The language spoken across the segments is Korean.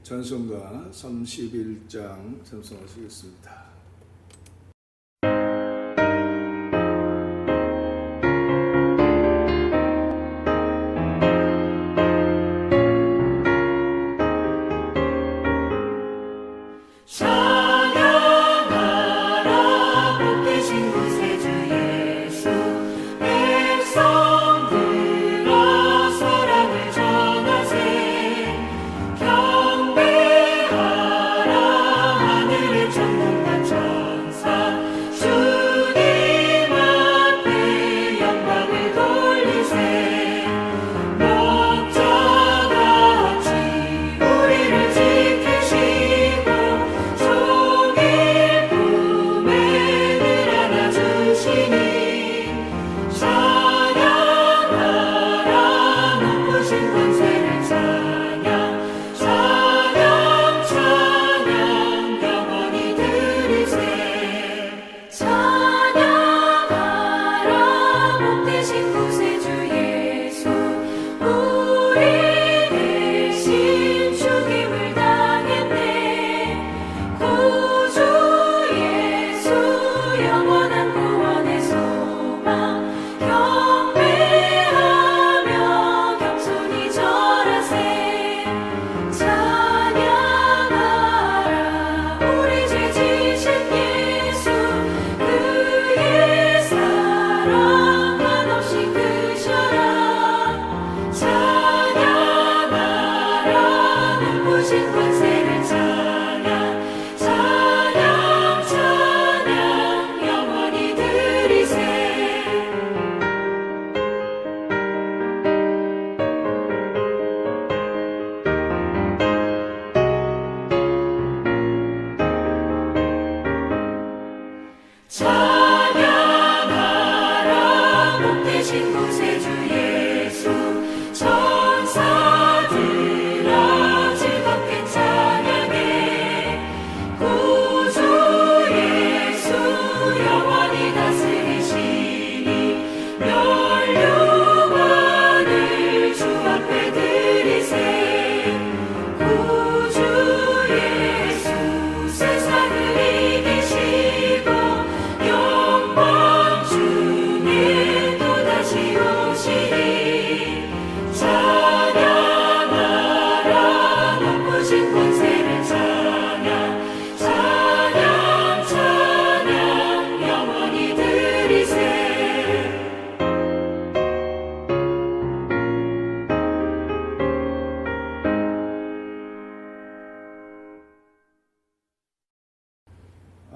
찬송가 31장 찬송하시겠습니다. 영광 중에 또다시 오시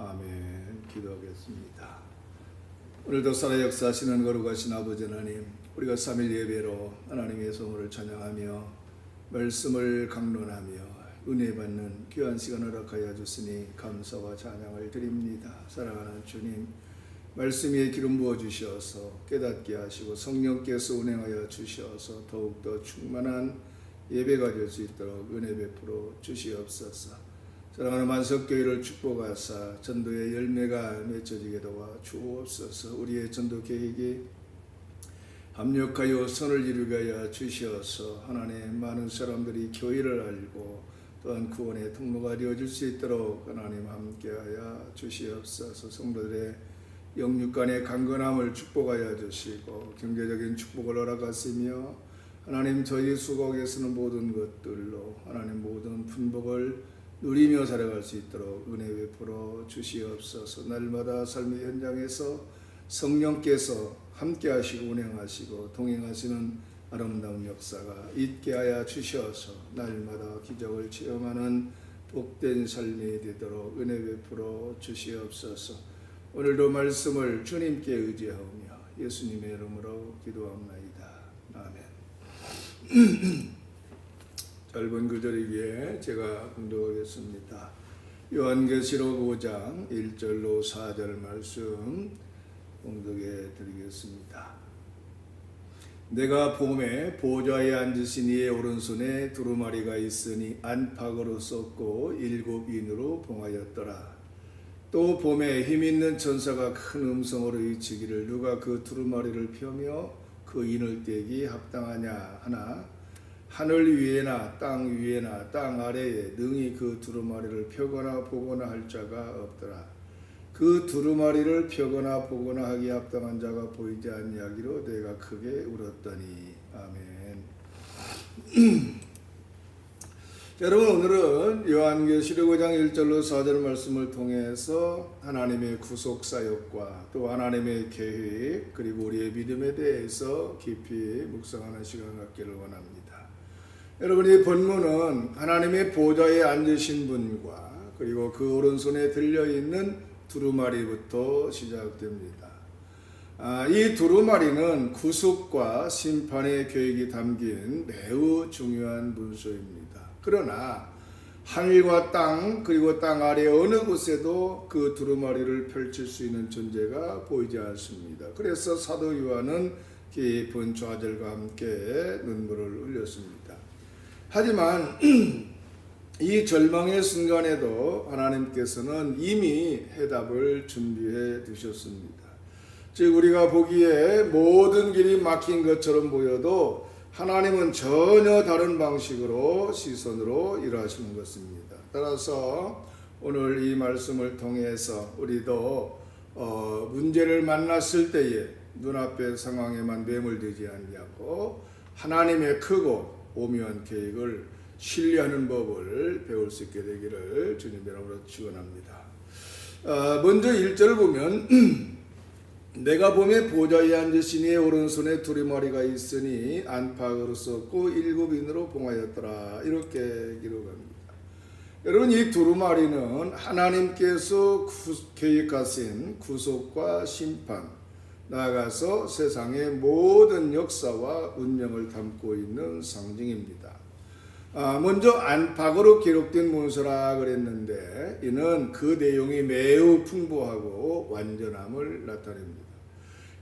아멘. 기도하겠습니다. 오늘도 살아 역사하시는 거룩하신 아버지 하나님, 우리가 3일 예배로 하나님의 성호를 찬양하며 말씀을 강론하며 은혜 받는 귀한 시간을 허락하여 주시니 감사와 찬양을 드립니다. 사랑하는 주님, 말씀 위에 기름 부어 주셔서 깨닫게 하시고 성령께서 운행하여 주셔서 더욱더 충만한 예배가 될 수 있도록 은혜 베풀어 주시옵소서. 사랑하는 만석교회를 축복하사 전도의 열매가 맺혀지게 도와 주옵소서. 우리의 전도 계획이 합력하여 선을 이루게 하여 주시어서 하나님 많은 사람들이 교회를 알고 또한 구원의 통로가 되어질 수 있도록 하나님 함께하여 주시옵소서. 성도들의 영육간의 강건함을 축복하여 주시고 경제적인 축복을 허락하시며 하나님 저희 수고하게 쓰는 모든 것들로 하나님 모든 분복을 누리며 살아갈 수 있도록 은혜 베풀어 주시옵소서. 날마다 삶의 현장에서 성령께서 함께 하시고 운행하시고 동행하시는 아름다운 역사가 있게 하여 주셔서 날마다 기적을 체험하는 복된 삶이 되도록 은혜 베풀어 주시옵소서. 오늘도 말씀을 주님께 의지하며 예수님의 이름으로 기도합나이다. 아멘. 짧은 구절이기에 제가 공독하겠습니다. 요한계시록 5장 1절로 4절 말씀 공독해 드리겠습니다. 내가 봄에 보좌에 앉으신 이의 오른손에 두루마리가 있으니 안팎으로 썼고 7인으로 봉하였더라. 또 봄에 힘있는 천사가 큰 음성으로 외치기를 누가 그 두루마리를 펴며 그 인을 떼기 합당하냐 하나 하늘 위에나 땅 위에나 땅 아래에 능히 그 두루마리를 펴거나 보거나 할 자가 없더라. 그 두루마리를 펴거나 보거나 하기 합당한 자가 보이지 아니하기로 내가 크게 울었더니. 아멘. 여러분, 오늘은 요한계시록 5장 1절로 4절 말씀을 통해서 하나님의 구속 사역과 또 하나님의 계획 그리고 우리의 믿음에 대해서 깊이 묵상하는 시간 갖기를 원합니다. 여러분, 이 본문은 하나님의 보좌에 앉으신 분과 그리고 그 오른손에 들려있는 두루마리부터 시작됩니다. 이 두루마리는 구속과 심판의 계획이 담긴 매우 중요한 문서입니다. 그러나 하늘과 땅 그리고 땅 아래 어느 곳에도 그 두루마리를 펼칠 수 있는 존재가 보이지 않습니다. 그래서 사도 요한은 깊은 좌절과 함께 눈물을 흘렸습니다. 하지만 이 절망의 순간에도 하나님께서는 이미 해답을 준비해 두셨습니다. 즉 우리가 보기에 모든 길이 막힌 것처럼 보여도 하나님은 전혀 다른 방식으로 시선으로 일하시는 것입니다. 따라서 오늘 이 말씀을 통해서 우리도 문제를 만났을 때에 눈앞의 상황에만 매몰되지 아니하고 하나님의 크고 오묘한 계획을 신뢰하는 법을 배울 수 있게 되기를 주님 이름으로 축원합니다. 먼저 1절을 보면 내가 봄에 보좌에 앉으신 이의 오른손에 두루마리가 있으니 안팎으로 썼고 7인으로 봉하였더라. 이렇게 기록합니다. 여러분, 이 두루마리는 하나님께서 계획하신 구속과 심판, 나아가서 세상의 모든 역사와 운명을 담고 있는 상징입니다. 먼저 안팎으로 기록된 문서라 그랬는데 이는 그 내용이 매우 풍부하고 완전함을 나타냅니다.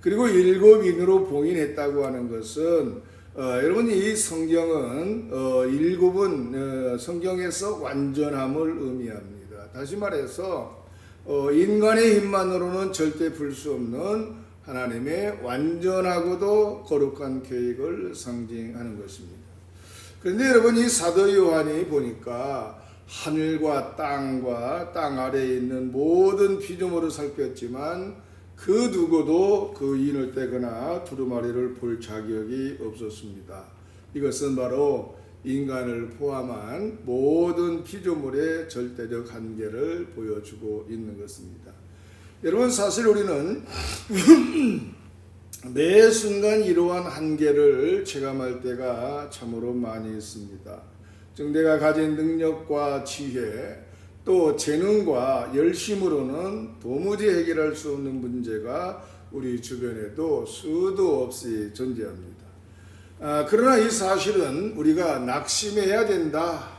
그리고 7인으로 봉인했다고 하는 것은 여러분, 이 성경은 7은 성경에서 완전함을 의미합니다. 다시 말해서 인간의 힘만으로는 절대 풀 수 없는 하나님의 완전하고도 거룩한 계획을 상징하는 것입니다. 그런데 여러분, 이 사도 요한이 보니까 하늘과 땅 아래에 있는 모든 피조물을 살폈지만 그 누구도 그 인을 떼거나 두루마리를 볼 자격이 없었습니다. 이것은 바로 인간을 포함한 모든 피조물의 절대적 한계를 보여주고 있는 것입니다. 여러분, 사실 우리는 매 순간 이러한 한계를 체감할 때가 참으로 많이 있습니다. 즉 내가 가진 능력과 지혜 또 재능과 열심으로는 도무지 해결할 수 없는 문제가 우리 주변에도 수도 없이 존재합니다. 그러나 이 사실은 우리가 낙심해야 된다,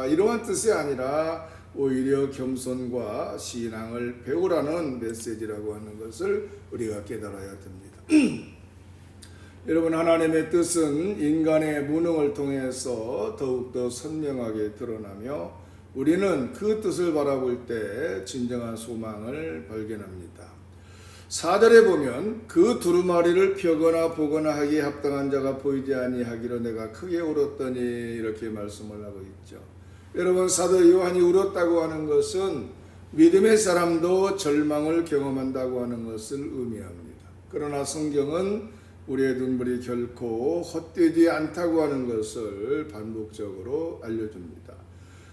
이러한 뜻이 아니라 오히려 겸손과 신앙을 배우라는 메시지라고 하는 것을 우리가 깨달아야 됩니다. 여러분, 하나님의 뜻은 인간의 무능을 통해서 더욱더 선명하게 드러나며 우리는 그 뜻을 바라볼 때 진정한 소망을 발견합니다. 4절에 보면 그 두루마리를 펴거나 보거나 하기에 합당한 자가 보이지 아니하기로 내가 크게 울었더니, 이렇게 말씀을 하고 있죠. 여러분, 사도 요한이 울었다고 하는 것은 믿음의 사람도 절망을 경험한다고 하는 것을 의미합니다. 그러나 성경은 우리의 눈물이 결코 헛되지 않다고 하는 것을 반복적으로 알려줍니다.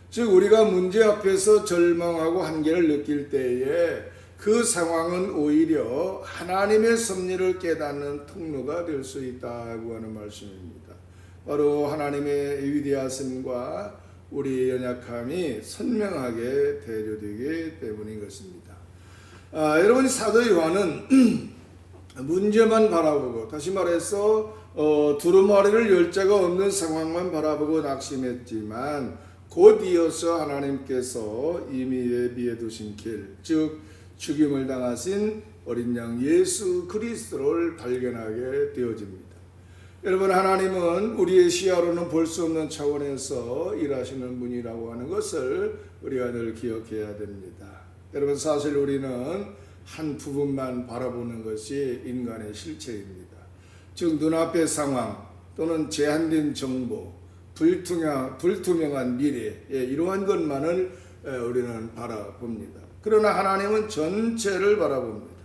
즉, 우리가 문제 앞에서 절망하고 한계를 느낄 때에 그 상황은 오히려 하나님의 섭리를 깨닫는 통로가 될 수 있다고 하는 말씀입니다. 바로 하나님의 위대하심과 우리의 연약함이 선명하게 대조되기 때문인 것입니다. 여러분, 사도 요한은 문제만 바라보고, 다시 말해서 두루마리를 열 자가 없는 상황만 바라보고 낙심했지만 곧 이어서 하나님께서 이미 예비해 두신 길, 즉 죽임을 당하신 어린 양 예수 그리스도를 발견하게 되어집니다. 여러분, 하나님은 우리의 시야로는 볼 수 없는 차원에서 일하시는 분이라고 하는 것을 우리가 늘 기억해야 됩니다. 여러분, 사실 우리는 한 부분만 바라보는 것이 인간의 실체입니다. 즉, 눈앞의 상황 또는 제한된 정보, 불투명한 미래, 이러한 것만을 우리는 바라봅니다. 그러나 하나님은 전체를 바라봅니다.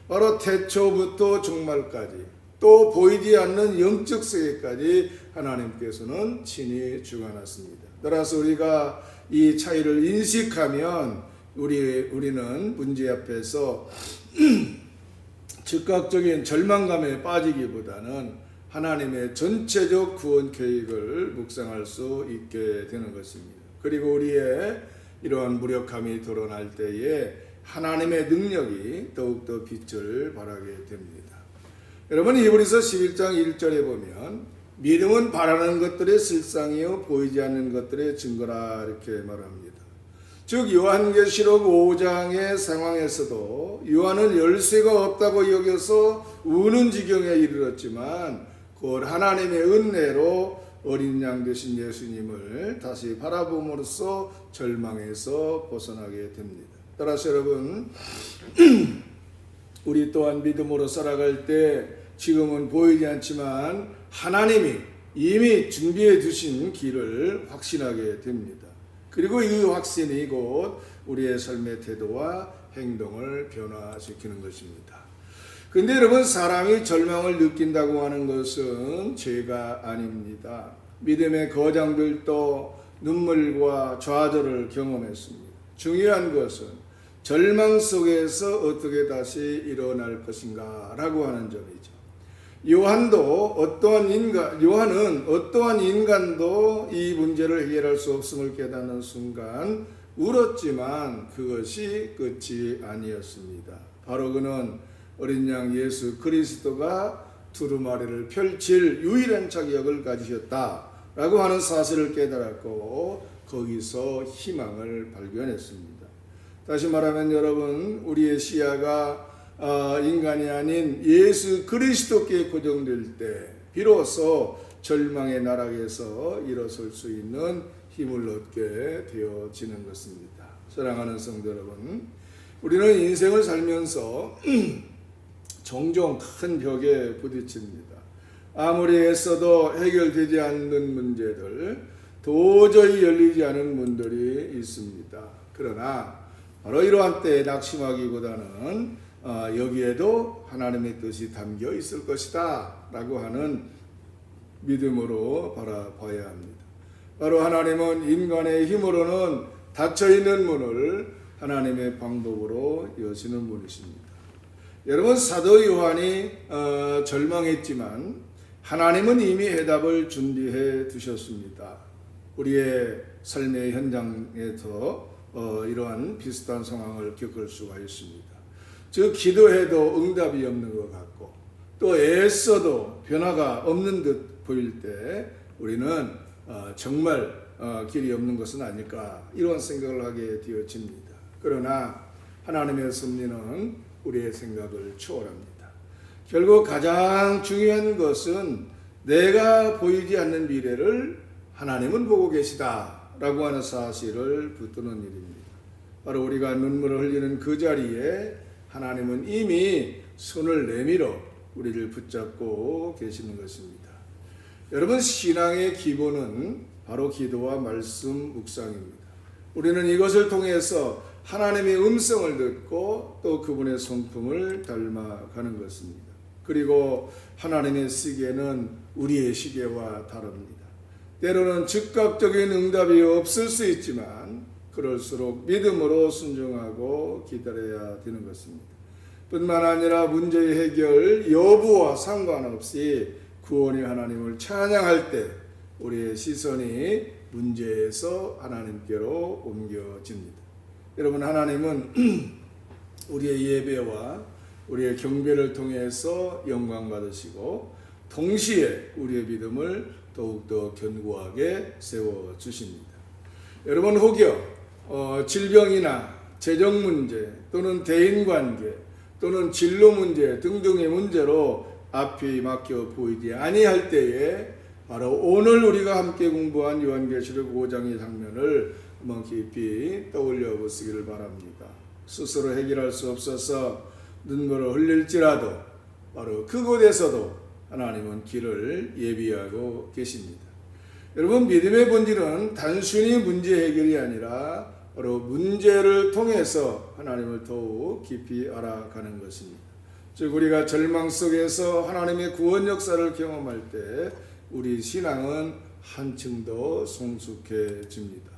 바로 태초부터 종말까지, 또 보이지 않는 영적 세계까지 하나님께서는 친히 주관하십니다. 따라서 우리가 이 차이를 인식하면 우리는 문제 앞에서 즉각적인 절망감에 빠지기보다는 하나님의 전체적 구원 계획을 묵상할 수 있게 되는 것입니다. 그리고 우리의 이러한 무력함이 드러날 때에 하나님의 능력이 더욱더 빛을 발하게 됩니다. 여러분, 히브리서 11장 1절에 보면 믿음은 바라는 것들의 실상이요 보이지 않는 것들의 증거라, 이렇게 말합니다. 즉, 요한계시록 5장의 상황에서도 요한은 열쇠가 없다고 여겨서 우는 지경에 이르렀지만 곧 하나님의 은혜로 어린 양 되신 예수님을 다시 바라봄으로써 절망에서 벗어나게 됩니다. 따라서 여러분, 우리 또한 믿음으로 살아갈 때 지금은 보이지 않지만 하나님이 이미 준비해 두신 길을 확신하게 됩니다. 그리고 이 확신이 곧 우리의 삶의 태도와 행동을 변화시키는 것입니다. 그런데 여러분, 사람이 절망을 느낀다고 하는 것은 죄가 아닙니다. 믿음의 거장들도 눈물과 좌절을 경험했습니다. 중요한 것은 절망 속에서 어떻게 다시 일어날 것인가 라고 하는 점이죠. 요한은 어떠한 인간도 이 문제를 해결할 수 없음을 깨닫는 순간 울었지만 그것이 끝이 아니었습니다. 바로 그는 어린 양 예수 그리스도가 두루마리를 펼칠 유일한 자격을 가지셨다라고 하는 사실을 깨달았고 거기서 희망을 발견했습니다. 다시 말하면 여러분, 우리의 시야가 인간이 아닌 예수 그리스도께 고정될 때 비로소 절망의 나락에서 일어설 수 있는 힘을 얻게 되어지는 것입니다. 사랑하는 성도 여러분, 우리는 인생을 살면서 종종 큰 벽에 부딪힙니다. 아무리 애써도 해결되지 않는 문제들, 도저히 열리지 않은 문들이 있습니다. 그러나 바로 이러한 때에 낙심하기보다는 여기에도 하나님의 뜻이 담겨 있을 것이다 라고 하는 믿음으로 바라봐야 합니다. 바로 하나님은 인간의 힘으로는 닫혀있는 문을 하나님의 방법으로 여시는 분이십니다. 여러분, 사도 요한이 절망했지만 하나님은 이미 해답을 준비해 두셨습니다. 우리의 삶의 현장에서 이러한 비슷한 상황을 겪을 수가 있습니다. 즉 기도해도 응답이 없는 것 같고 또 애써도 변화가 없는 듯 보일 때 우리는 정말 길이 없는 것은 아닐까 이런 생각을 하게 되어집니다. 그러나 하나님의 섭리는 우리의 생각을 초월합니다. 결국 가장 중요한 것은 내가 보이지 않는 미래를 하나님은 보고 계시다라고 하는 사실을 붙드는 일입니다. 바로 우리가 눈물을 흘리는 그 자리에 하나님은 이미 손을 내밀어 우리를 붙잡고 계시는 것입니다. 여러분, 신앙의 기본은 바로 기도와 말씀 묵상입니다. 우리는 이것을 통해서 하나님의 음성을 듣고 또 그분의 성품을 닮아가는 것입니다. 그리고 하나님의 시계는 우리의 시계와 다릅니다. 때로는 즉각적인 응답이 없을 수 있지만 그럴수록 믿음으로 순종하고 기다려야 되는 것입니다. 뿐만 아니라 문제의 해결 여부와 상관없이 구원의 하나님을 찬양할 때 우리의 시선이 문제에서 하나님께로 옮겨집니다. 여러분, 하나님은 우리의 예배와 우리의 경배를 통해서 영광 받으시고 동시에 우리의 믿음을 더욱더 견고하게 세워주십니다. 여러분, 혹여 질병이나 재정 문제 또는 대인관계 또는 진로 문제 등등의 문제로 앞이 막혀 보이지 아니할 때에 바로 오늘 우리가 함께 공부한 요한계시록 5장의 장면을 한번 깊이 떠올려 보시기를 바랍니다. 스스로 해결할 수 없어서 눈물을 흘릴지라도 바로 그곳에서도 하나님은 길을 예비하고 계십니다. 여러분, 믿음의 본질은 단순히 문제 해결이 아니라 바로 문제를 통해서 하나님을 더욱 깊이 알아가는 것입니다. 즉 우리가 절망 속에서 하나님의 구원 역사를 경험할 때 우리 신앙은 한층 더 성숙해집니다.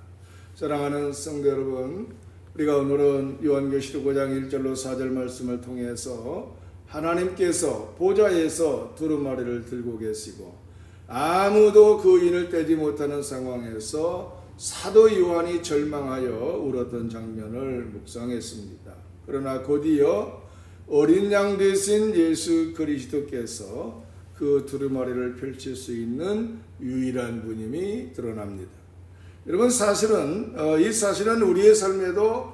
사랑하는 성도 여러분, 우리가 오늘은 요한계시록 5장 1절로 4절 말씀을 통해서 하나님께서 보좌에서 두루마리를 들고 계시고 아무도 그 인을 떼지 못하는 상황에서 사도 요한이 절망하여 울었던 장면을 묵상했습니다. 그러나 곧이어 어린 양 되신 예수 그리스도께서 그 두루마리를 펼칠 수 있는 유일한 분임이 드러납니다. 여러분, 사실은 이 사실은 우리의 삶에도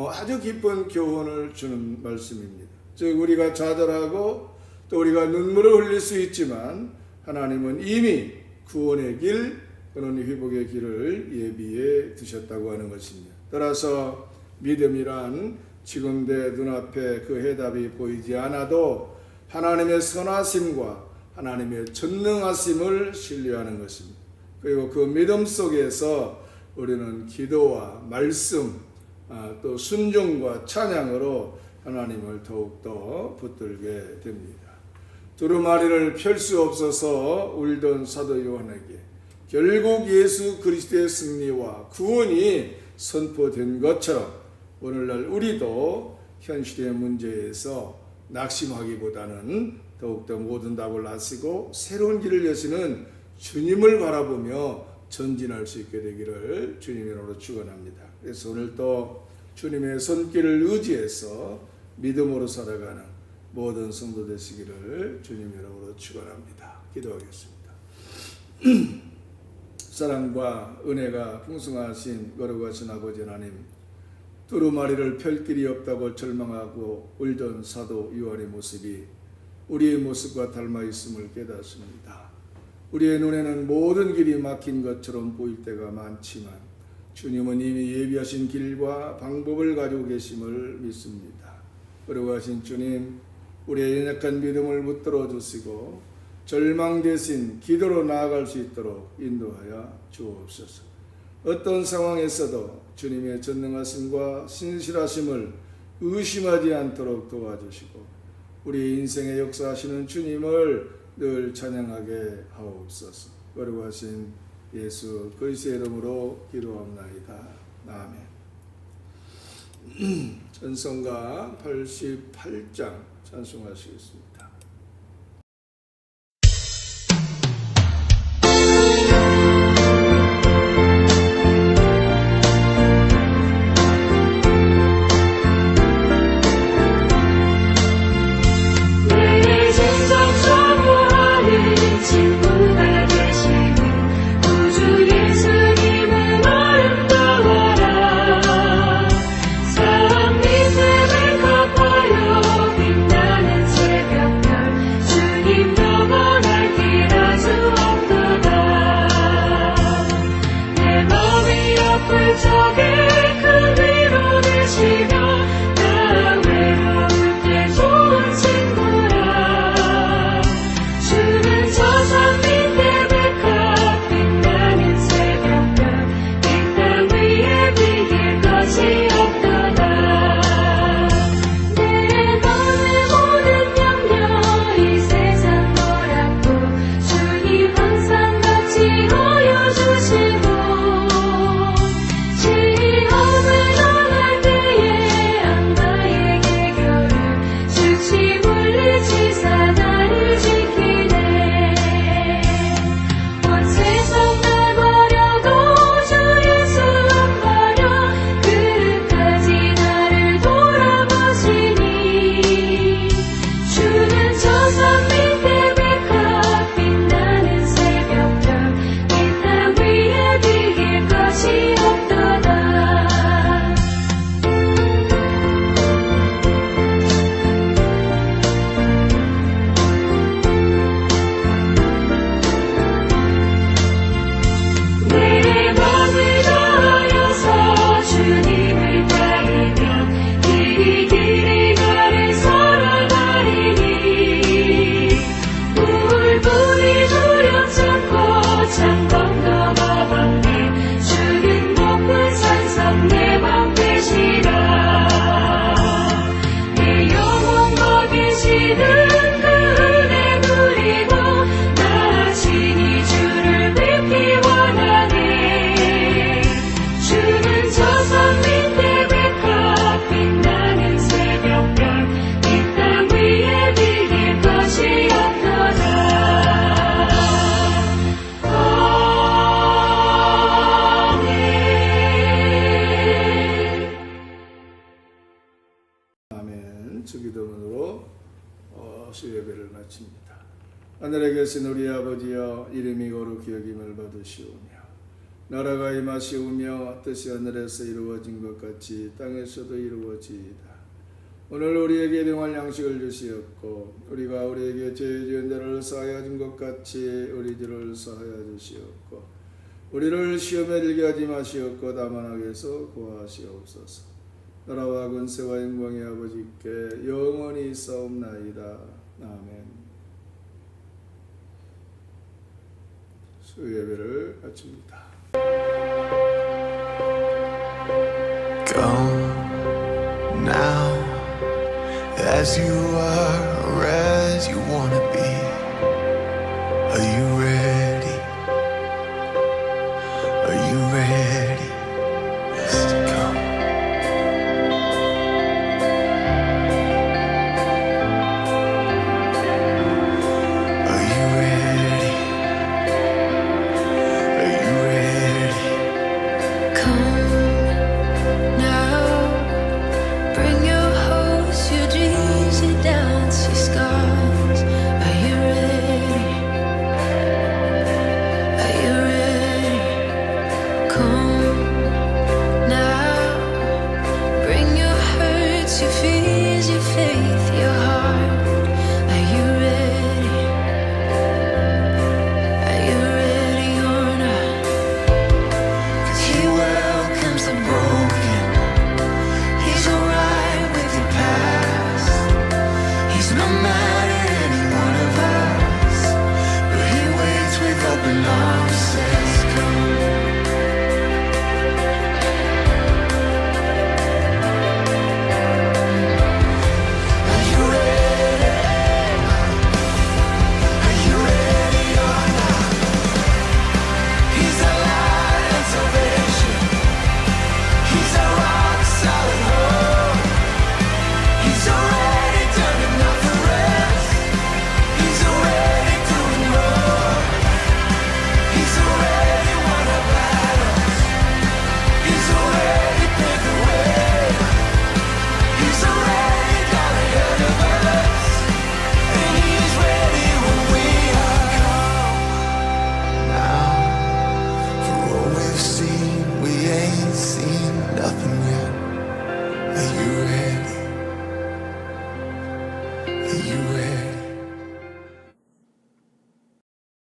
아주 깊은 교훈을 주는 말씀입니다. 즉 우리가 좌절하고 또 우리가 눈물을 흘릴 수 있지만 하나님은 이미 구원의 길 또는 회복의 길을 예비해 두셨다고 하는 것입니다. 따라서 믿음이란 지금 내 눈앞에 그 해답이 보이지 않아도 하나님의 선하심과 하나님의 전능하심을 신뢰하는 것입니다. 그리고 그 믿음 속에서 우리는 기도와 말씀 또 순종과 찬양으로 하나님을 더욱더 붙들게 됩니다. 두루마리를 펼 수 없어서 울던 사도 요한에게 결국 예수 그리스도의 승리와 구원이 선포된 것처럼 오늘날 우리도 현실의 문제에서 낙심하기보다는 더욱더 모든 답을 아시고 새로운 길을 여시는 주님을 바라보며 전진할 수 있게 되기를 주님의 이름으로 축원합니다. 그래서 오늘 또 주님의 손길을 의지해서 믿음으로 살아가는 모든 성도 되시기를 주님의 이름으로 축원합니다. 기도하겠습니다. 사랑과 은혜가 풍성하신 거룩하신 아버지 하나님, 두루마리를 펼 길이 없다고 절망하고 울던 사도 요한의 모습이 우리의 모습과 닮아 있음을 깨닫습니다. 우리의 눈에는 모든 길이 막힌 것처럼 보일 때가 많지만 주님은 이미 예비하신 길과 방법을 가지고 계심을 믿습니다. 거룩하신 주님, 우리의 연약한 믿음을 붙들어 주시고 절망 대신 기도로 나아갈 수 있도록 인도하여 주옵소서. 어떤 상황에서도 주님의 전능하심과 신실하심을 의심하지 않도록 도와주시고 우리 인생의 역사하시는 주님을 늘 찬양하게 하옵소서. 거룩하신 예수 그리스도의 이름으로 기도합나이다. 아멘. 찬송가 88장 찬송하시겠습니다. 드리는 주기도문으로 수예배를 마칩니다. 하늘에 계신 우리 아버지여, 이름이 거룩히 여김을 받으시오며 나라가 임하시오며 뜻이 하늘에서 이루어진 것 같이 땅에서도 이루어지이다. 오늘 우리에게 일용할 양식을 주시옵고 우리가 우리에게 죄 지은 자를 사하여 준 것 같이 우리 죄를 사하여 주시옵고 우리를 시험에 들게 하지 마시옵고 다만 악에서 구하시옵소서. 나라와 권세와 영광의 아버지께 영원히 있사옵나이다. 아멘. 수예배를 마칩니다. Go now, as you are, as you wanna be. Are you